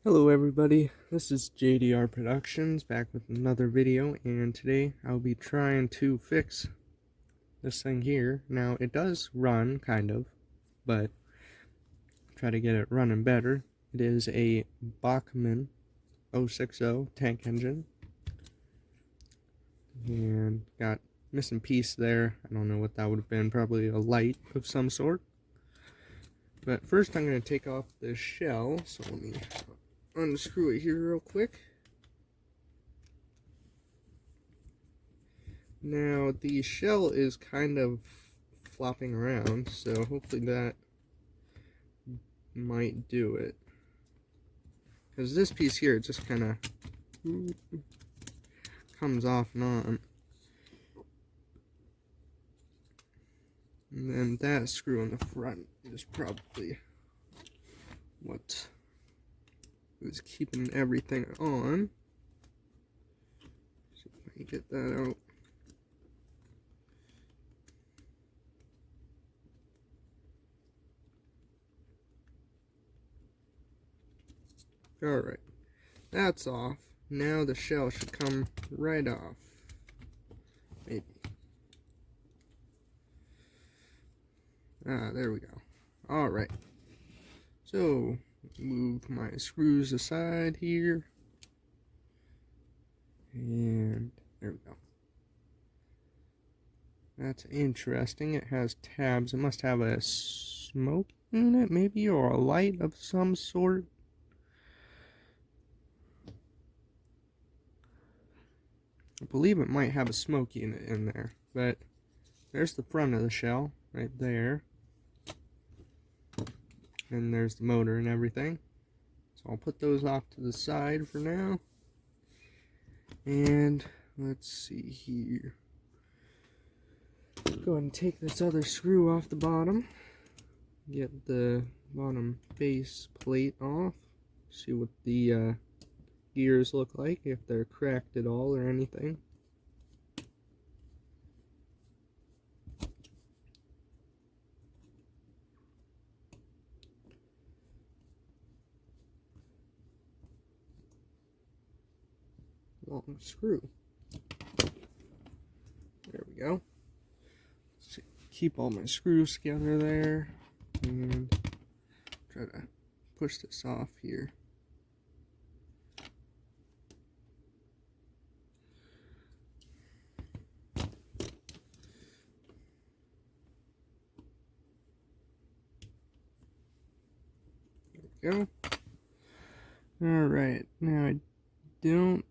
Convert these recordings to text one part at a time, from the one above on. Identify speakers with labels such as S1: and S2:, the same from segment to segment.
S1: Hello everybody, this is JDR Productions back with another video, and today I'll be trying to fix this thing here. Now it does run, kind of, but try to get it running better. It is a Bachmann 060 tank engine, and got missing piece there. I don't know what that would have been, probably a light of some sort. But first I'm going to take off the shell, so let me unscrew it here real quick. Now the shell is kind of flopping around, so hopefully that might do it. Because this piece here just kind of comes off and on. And then that screw in the front is probably what is keeping everything on. See if I can get that out. Alright, that's off. Now the shell should come right off. Maybe. Ah, there we go. Alright. So, move my screws aside here. And there we go. That's interesting. It has tabs. It must have a smoke unit, maybe, or a light of some sort. I believe it might have a smoke unit in there, but there's the front of the shell right there. And there's the motor and everything. So I'll put those off to the side for now. And let's see here. Go ahead and take this other screw off the bottom. Get the bottom base plate off. See what the gears look like, if they're cracked at all or anything. Long screw. There we go. Let's keep all my screws together there and try to push this off here. There we go. Alright, now I don't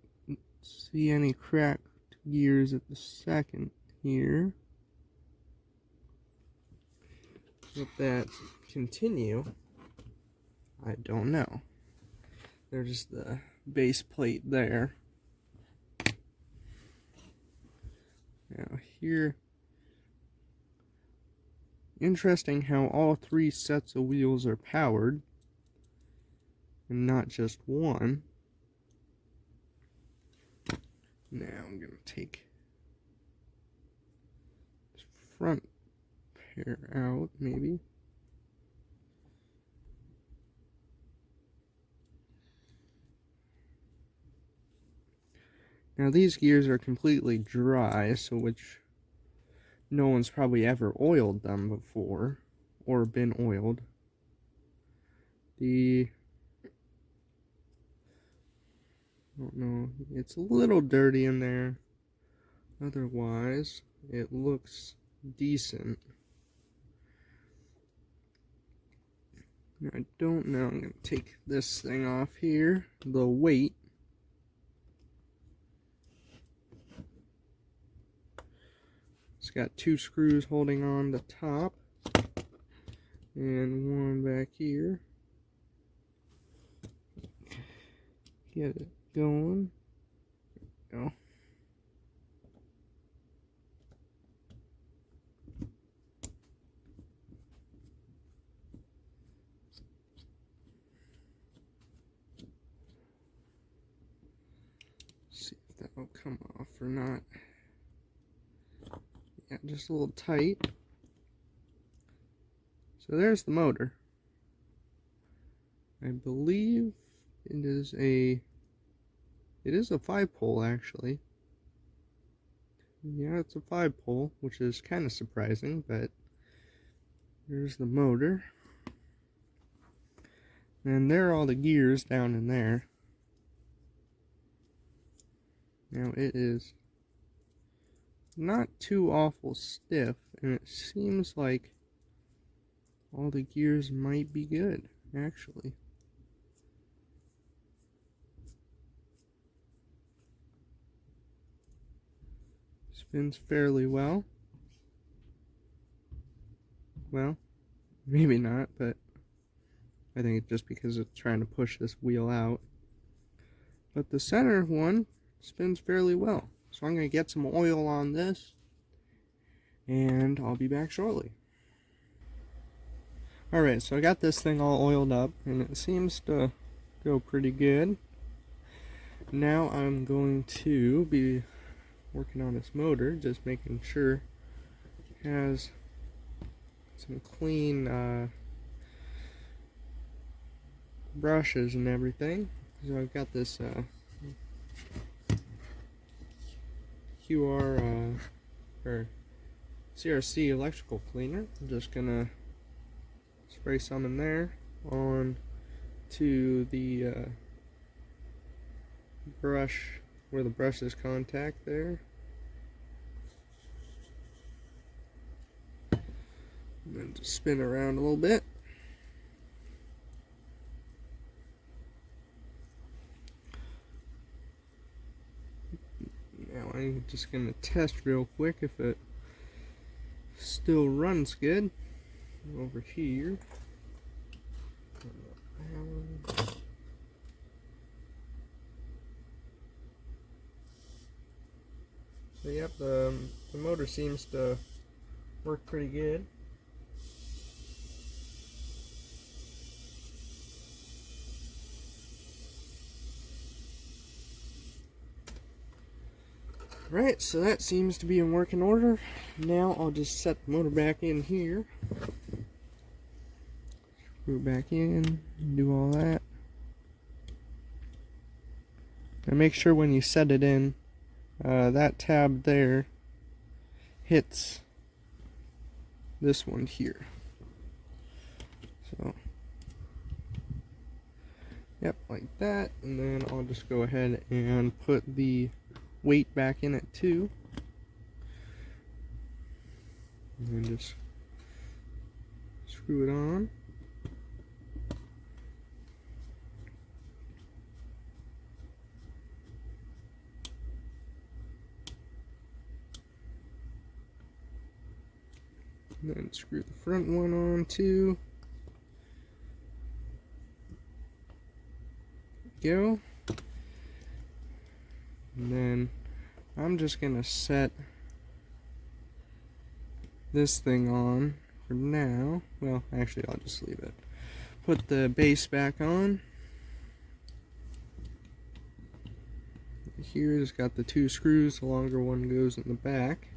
S1: see any cracked gears at the second here. Let that continue. I don't know. There's the base plate there. Now here, interesting how all three sets of wheels are powered and not just one. Now I'm going to take this front pair out, maybe. Now these gears are completely dry, so which no one's probably ever oiled them before, or been oiled. I don't know, it's a little dirty in there. Otherwise, it looks decent. I don't know, I'm going to take this thing off here, the weight. It's got two screws holding on the top, and one back here. Get it going. There we go. See if that will come off or not. Yeah, just a little tight. So there's the motor. I believe It is a 5-pole actually. Yeah, it's a 5-pole, which is kind of surprising, but there's the motor. And there are all the gears down in there. Now it is not too awful stiff, and it seems like all the gears might be good, actually. Spins fairly well. Well, maybe not, but I think it's just because it's trying to push this wheel out. But the center one spins fairly well. So I'm going to get some oil on this, and I'll be back shortly. Alright, so I got this thing all oiled up, and it seems to go pretty good. Now I'm going to be working on this motor, just making sure it has some clean brushes and everything. So I've got this or CRC electrical cleaner. I'm just gonna spray some in there on to the brush where the brushes contact there. And then just spin around a little bit. Now I'm just going to test real quick if it still runs good. Over here. So yep, the motor seems to work pretty good. Right, so that seems to be in working order. Now I'll just set the motor back in here. Screw it back in, do all that. And make sure when you set it in, that tab there hits this one here. So, yep, like that. And then I'll just go ahead and put the weight back in it too. And then just screw it on. And then screw the front one on too. Go. And then I'm just gonna set this thing on for now. Well, actually I'll just leave it. Put the base back on. Here it's got the 2 screws, the longer one goes in the back.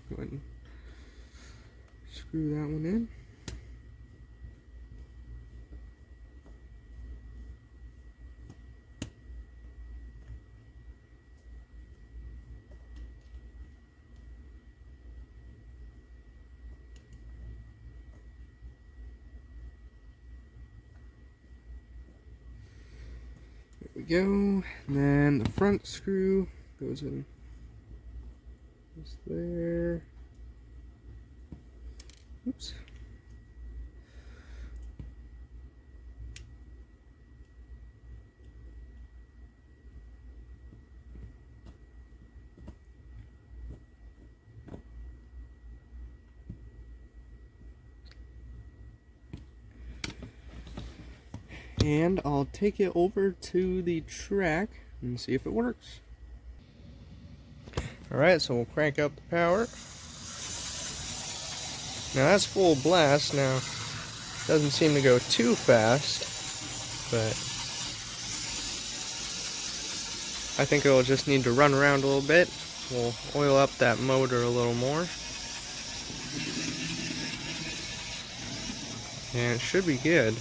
S1: Go ahead and screw that one in. There we go. And then the front screw goes in just there. Oops. And I'll take it over to the track and see if it works. Alright, so we'll crank up the power. Now that's full blast. Now it doesn't seem to go too fast, but I think it'll just need to run around a little bit. We'll oil up that motor a little more. And it should be good.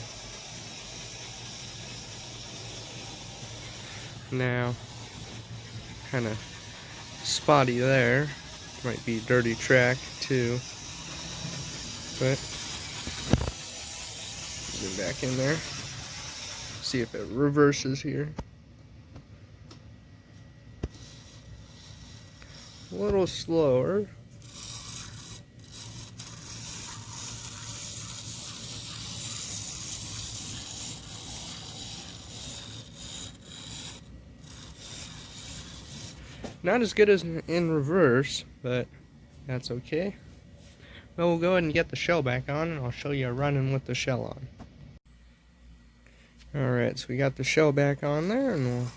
S1: Now, kind of spotty there. Might be dirty track too. But zoom back in there. See if it reverses here. A little slower. Not as good as in reverse, but that's okay. Well, we'll go ahead and get the shell back on, and I'll show you running with the shell on. Alright, so we got the shell back on there, and we'll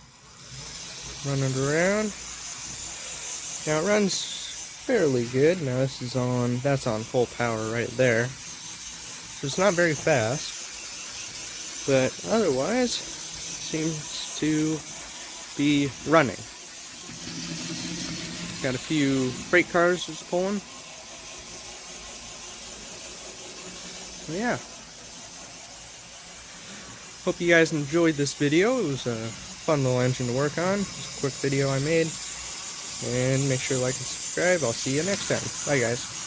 S1: run it around. Now it runs fairly good. Now this is on, that's on full power right there. So it's not very fast, but otherwise seems to be running. Got a few freight cars it's pulling. So yeah. Hope you guys enjoyed this video. It was a fun little engine to work on. Just a quick video I made. And make sure to like and subscribe. I'll see you next time. Bye guys.